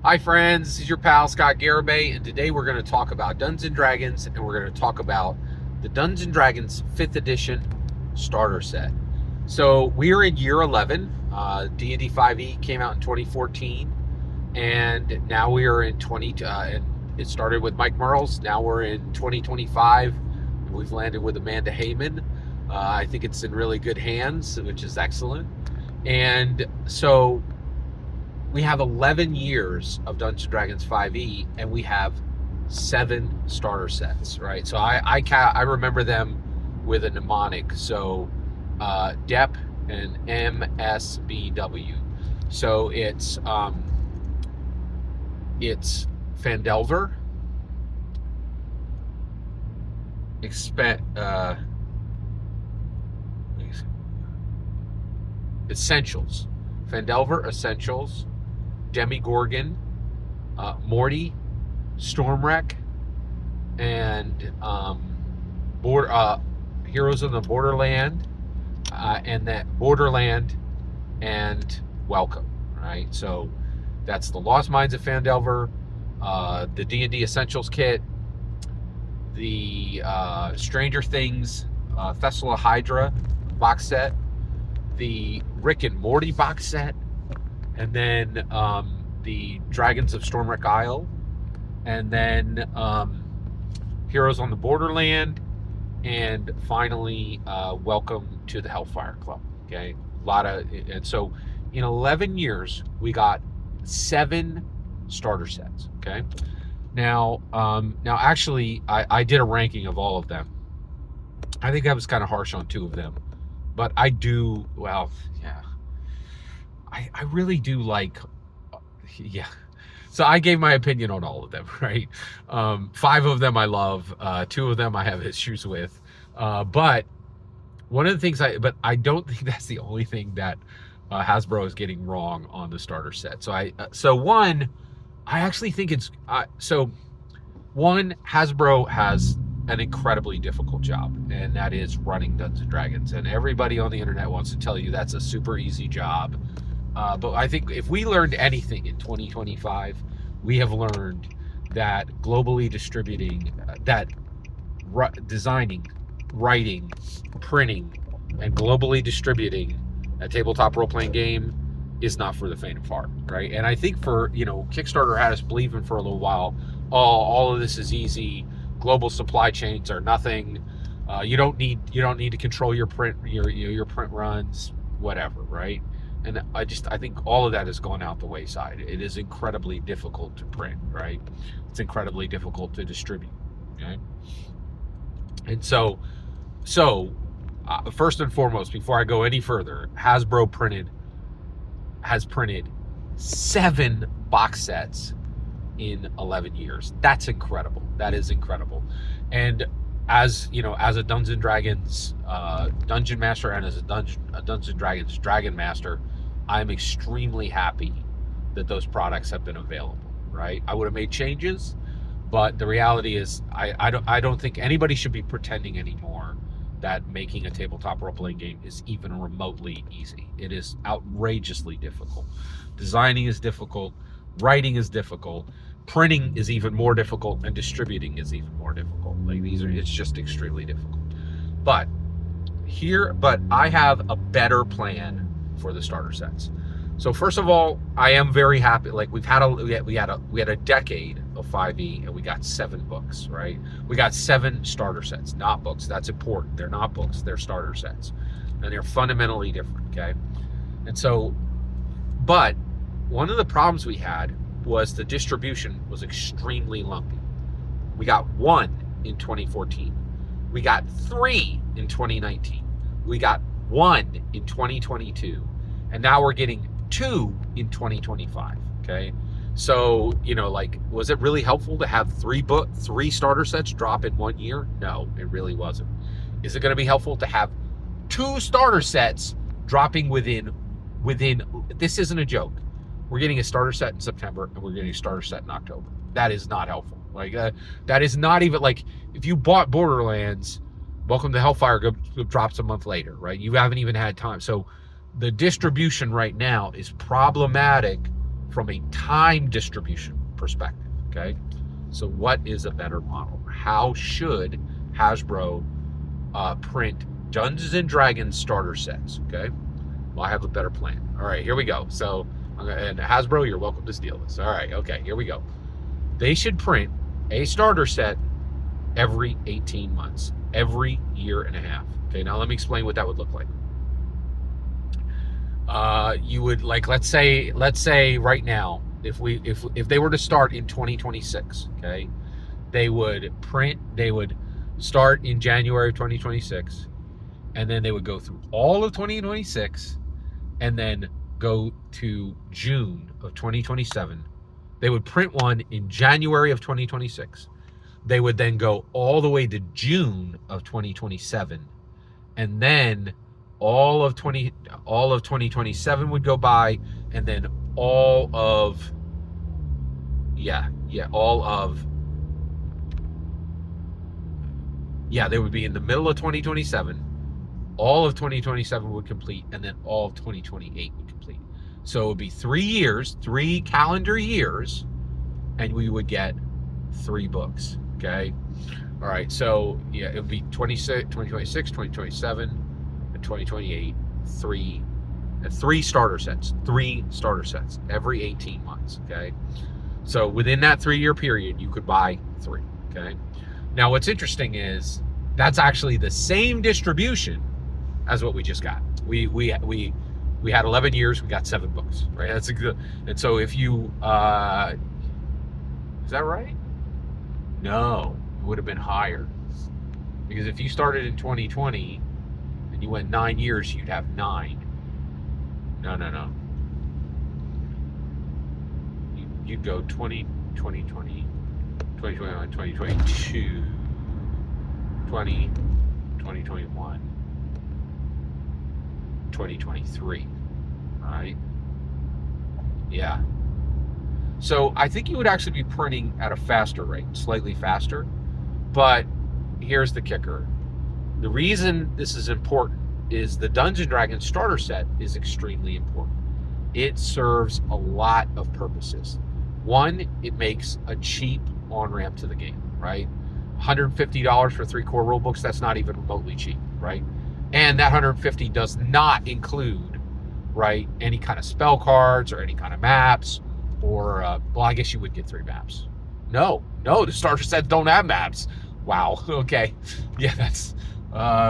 Hi friends, this is your pal Scott Garibay, and today we're going to talk about Dungeons & Dragons, and we're going to talk about the Dungeons & Dragons 5th edition starter set. So we are in year 11. D&D 5e came out in 2014, and now we are in and it started with Mike Merles. Now we're in 2025, and we've landed with Amanda Heyman. I think it's in really good hands, which is excellent. And so we have 11 years of Dungeons & Dragons 5e, and we have 7 starter sets, right? So I remember them with a mnemonic. So DEP and MSBW. So it's Fandelver, Essentials, Fandelver Essentials, Demigorgon, Morty, Stormwreck, and Heroes of the Borderland, and that Borderland and Welcome, right? So that's the Lost Mines of Fandelver, the D&D Essentials kit, the Stranger Things Thessala Hydra box set, the Rick and Morty box set, and then the Dragons of Stormwreck Isle, and then Heroes on the Borderland, and finally Welcome to the Hellfire Club. Okay, and so in 11 years we got 7 starter sets. Okay, now actually I did a ranking of all of them. I think I was kind of harsh on 2 of them, but I really do like, yeah. So I gave my opinion on all of them, right? 5 of them I love, 2 of them I have issues with. But one of the things but I don't think that's the only thing that Hasbro is getting wrong on the starter set. So one, I actually think Hasbro has an incredibly difficult job, and that is running Dungeons & Dragons. And everybody on the internet wants to tell you that's a super easy job. But I think if we learned anything in 2025, we have learned that globally distributing, designing, writing, printing, and globally distributing a tabletop role-playing game is not for the faint of heart, right? And I think Kickstarter had us believing for a little while, all of this is easy. Global supply chains are nothing. You don't need to control your print runs, whatever, right? And I think all of that has gone out the wayside. It is incredibly difficult to print, right? It's incredibly difficult to distribute, okay? And so first and foremost, before I go any further, Hasbro has printed 7 box sets in 11 years. That's incredible. That is incredible. And as a Dungeons & Dragons dungeon master, and as a Dungeons & Dragons dragon master, I'm extremely happy that those products have been available, right? I would have made changes, but the reality is I don't think anybody should be pretending anymore that making a tabletop role-playing game is even remotely easy. It is outrageously difficult. Designing is difficult, writing is difficult, printing is even more difficult, and distributing is even more difficult. It's just extremely difficult. But I have a better plan for the starter sets. So first of all, I am very happy. Like we had a decade of 5e, and we got 7 books, right? We got 7 starter sets, not books. That's important. They're not books. They're starter sets, and they're fundamentally different. Okay, and so, but one of the problems we had was the distribution was extremely lumpy. We got 1 in 2014. We got 3 in 2019. We got 1 in 2022. And now we're getting 2 in 2025. Okay. So, was it really helpful to have 3 starter sets drop in 1 year? No, it really wasn't. Is it going to be helpful to have 2 starter sets dropping within, this isn't a joke. We're getting a starter set in September, and we're getting a starter set in October. That is not helpful. That is not even if you bought Borderlands, Welcome to Hellfire drops a month later, right? You haven't even had time. So the distribution right now is problematic from a time distribution perspective, okay? So what is a better model? How should Hasbro print Dungeons and Dragons starter sets, okay? Well, I have a better plan. All right, here we go. So, and Hasbro, you're welcome to steal this. All right, okay, here we go. They should print a starter set every 18 months, every year and a half. Okay, now let me explain what that would look like. You would, like, let's say right now, if they were to start in 2026, okay, they would start in January of 2026, and then they would go through all of 2026, and then go to June of 2027. They would print one in January of 2026. They would then go all the way to June of 2027, and then all of 2027 would go by, and then they would be in the middle of 2027. All of 2027 would complete, and then all of 2028 would complete. So it would be 3 years, 3 calendar years, and we would get 3 books. Okay. All right. So yeah, it would be 2026, 2027, and 2028. 3 starter sets. 3 starter sets every 18 months. Okay. So within that 3-year period, you could buy 3. Okay. Now what's interesting is that's actually the same distribution as what we just got. We had 11 years. We got 7 books. Right. That's a good. And so if you is that right? No, it would have been higher. Because if you started in 2020 and you went 9 years, you'd have 9. No. You'd go 2020, 2021, 2022, 2021, 2023, right? Yeah. So I think you would actually be printing at a faster rate, slightly faster. But here's the kicker. The reason this is important is the Dungeons & Dragons starter set is extremely important. It serves a lot of purposes. One, it makes a cheap on-ramp to the game, right? $150 for 3 core rule books, that's not even remotely cheap, right? And that $150 does not include, right, any kind of spell cards or any kind of maps, or, well, I guess you would get 3 maps. No, the starter sets don't have maps. Wow, okay. Yeah, that's,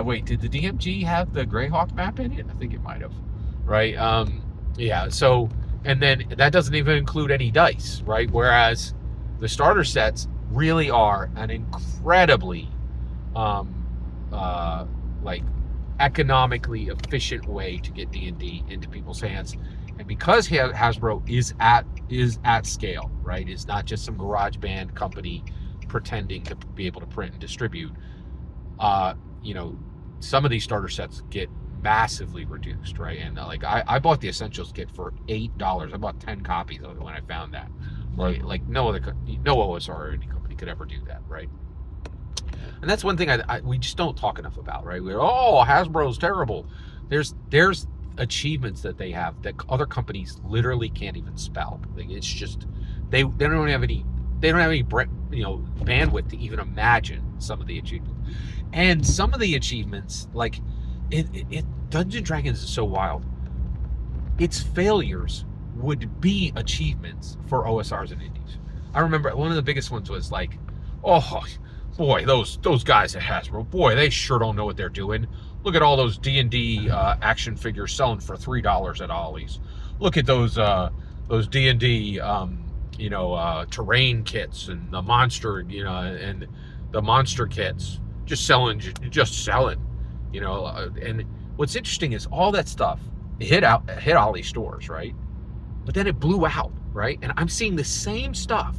wait, did the DMG have the Greyhawk map in it? I think it might have, right? Yeah, so, and then that doesn't even include any dice, right? Whereas the starter sets really are an incredibly, like, economically efficient way to get D&D into people's hands. And because Hasbro is at scale, right? It's not just some garage band company pretending to be able to print and distribute. Some of these starter sets get massively reduced, right? And like I bought the Essentials kit for $8. I bought 10 copies of it when I found that. Right? Like no OSR or any company could ever do that, right? And that's one thing we just don't talk enough about, right? Hasbro's terrible. There's achievements that they have that other companies literally can't even spell. Like, it's just they don't have any bandwidth to even imagine some of the achievements. And some of the achievements, like Dungeons & Dragons is so wild. Its failures would be achievements for OSRs and indies. I remember one of the biggest ones was like, oh boy, those guys at Hasbro, boy, they sure don't know what they're doing. Look at all those D&D action figures selling for $3 at Ollie's. Look at those D&D terrain kits and the monster, and the monster kits just selling. And what's interesting is all that stuff hit Ollie's stores, right? But then it blew out, right? And I'm seeing the same stuff.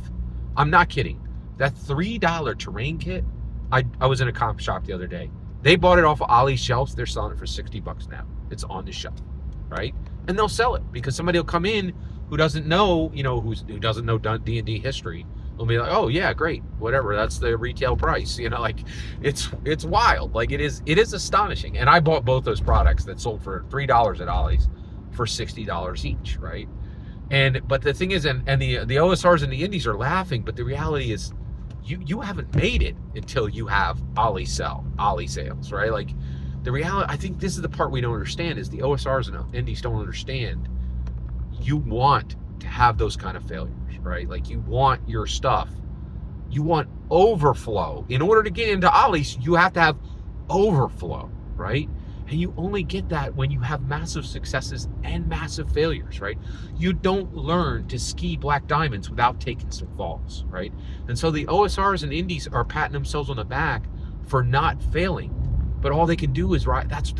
I'm not kidding. That $3 terrain kit, I was in a comp shop the other day. They bought it off of Ollie's shelves. They're selling it for $60 now. It's on the shelf, right? And they'll sell it because somebody will come in who doesn't know, who doesn't know D&D history. They'll be like, oh yeah, great, whatever. That's the retail price. It's wild. Like it is astonishing. And I bought both those products that sold for $3 at Ollie's for $60 each, right? But the thing is, and the OSRs and the indies are laughing, but the reality is, you haven't made it until you have Ollie sales, right? Like the reality, I think this is the part we don't understand, is the OSRs and indies don't understand. You want to have those kind of failures, right? Like you want your stuff, you want overflow. In order to get into Ollie's, you have to have overflow, right? And you only get that when you have massive successes and massive failures, right? You don't learn to ski black diamonds without taking some falls, right? And so the OSRs and indies are patting themselves on the back for not failing. But all they can do is right. That's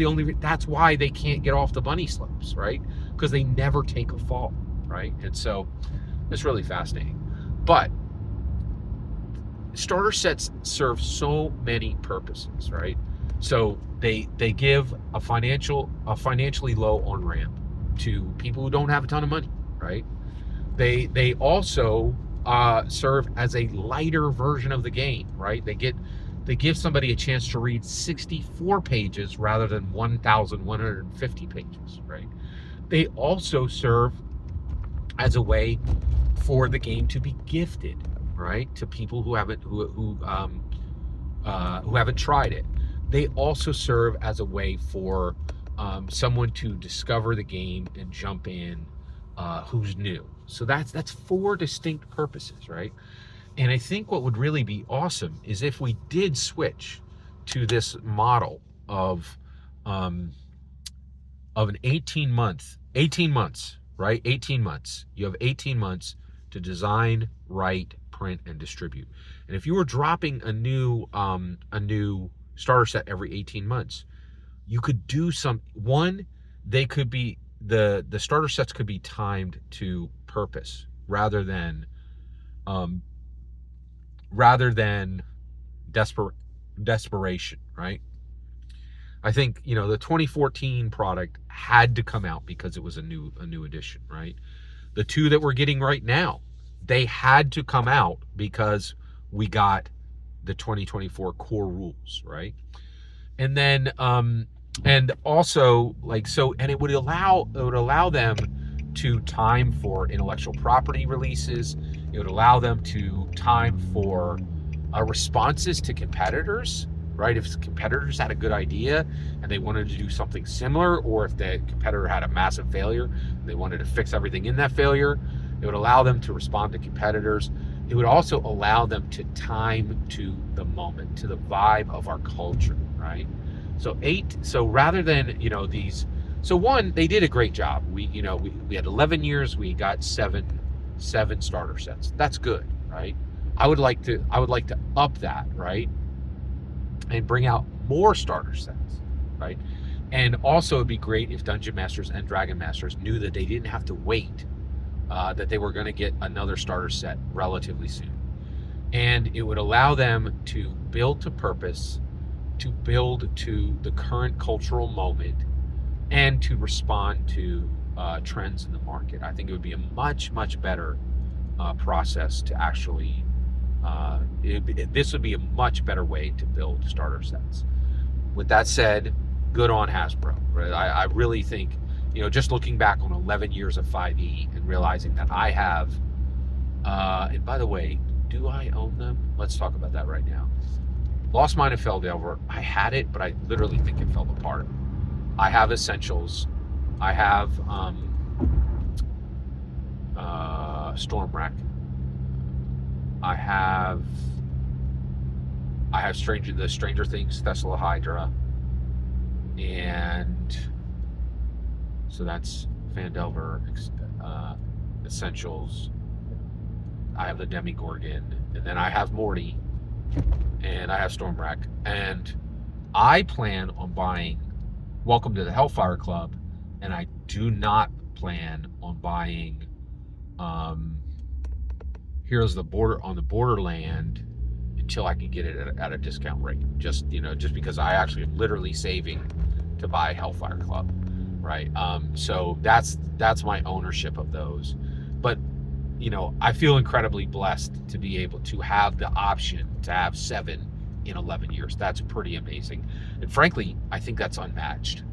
why they can't get off the bunny slopes, right? Because they never take a fall, right? And so it's really fascinating. But starter sets serve so many purposes, right? So they give a financially low on ramp to people who don't have a ton of money, right? They also serve as a lighter version of the game, right? They give somebody a chance to read 64 pages rather than 1,150 pages, right? They also serve as a way for the game to be gifted, right, to people who haven't tried it. They also serve as a way for someone to discover the game and jump in who's new. So that's 4 distinct purposes, right? And I think what would really be awesome is if we did switch to this model of an 18 months, right? 18 months. You have 18 months to design, write, print, and distribute. And if you were dropping a new starter set every 18 months, you could do they could be the starter sets could be timed to purpose rather than desperation, right? I think, the 2014 product had to come out because it was a new edition, right? The 2 that we're getting right now, they had to come out because we got the 2024 core rules, right? And then and also and it would allow them to time for intellectual property releases. It would allow them to time for responses to competitors, right? If competitors had a good idea and they wanted to do something similar, or if the competitor had a massive failure and they wanted to fix everything in that failure, it would allow them to respond to competitors. It would also allow them to time to the moment, to the vibe of our culture, right? So rather than, these, so one, they did a great job. We had 11 years, we got seven starter sets. That's good, right? I would like to up that, right? And bring out more starter sets, right? And also it'd be great if Dungeon Masters and Dragon Masters knew that they didn't have to wait, that they were going to get another starter set relatively soon. And it would allow them to build to purpose, to build to the current cultural moment, and to respond to trends in the market. I think it would be a much, much better process to actually, this would be a much better way to build starter sets. With that said, good on Hasbro. Right? I really think, just looking back on 11 years of 5e and realizing that I have, and by the way, do I own them? Let's talk about that right now. Lost Mine of Feldelver, I had it, but I literally think it fell apart. I have Essentials. I have Stormwreck. I have the Stranger Things Thessala Hydra, and so that's Phandelver, Essentials. I have the Demigorgon, and then I have Morty, and I have Stormwreck, and I plan on buying Welcome to the Hellfire Club, and I do not plan on buying Heroes of the Borderland until I can get it at a discount rate. Just because I actually am literally saving to buy Hellfire Club, right? So that's my ownership of those. But I feel incredibly blessed to be able to have the option to have 7 in 11 years. That's pretty amazing. And frankly, I think that's unmatched.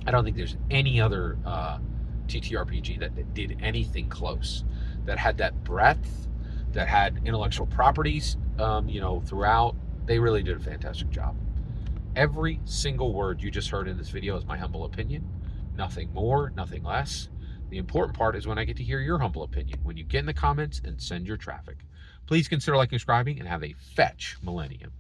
I don't think there's any other TTRPG that did anything close, that had that breadth, that had intellectual properties, throughout. They really did a fantastic job. Every single word you just heard in this video is my humble opinion. Nothing more, nothing less. The important part is when I get to hear your humble opinion, when you get in the comments and send your traffic. Please consider liking, subscribing, and have a fetch millennium.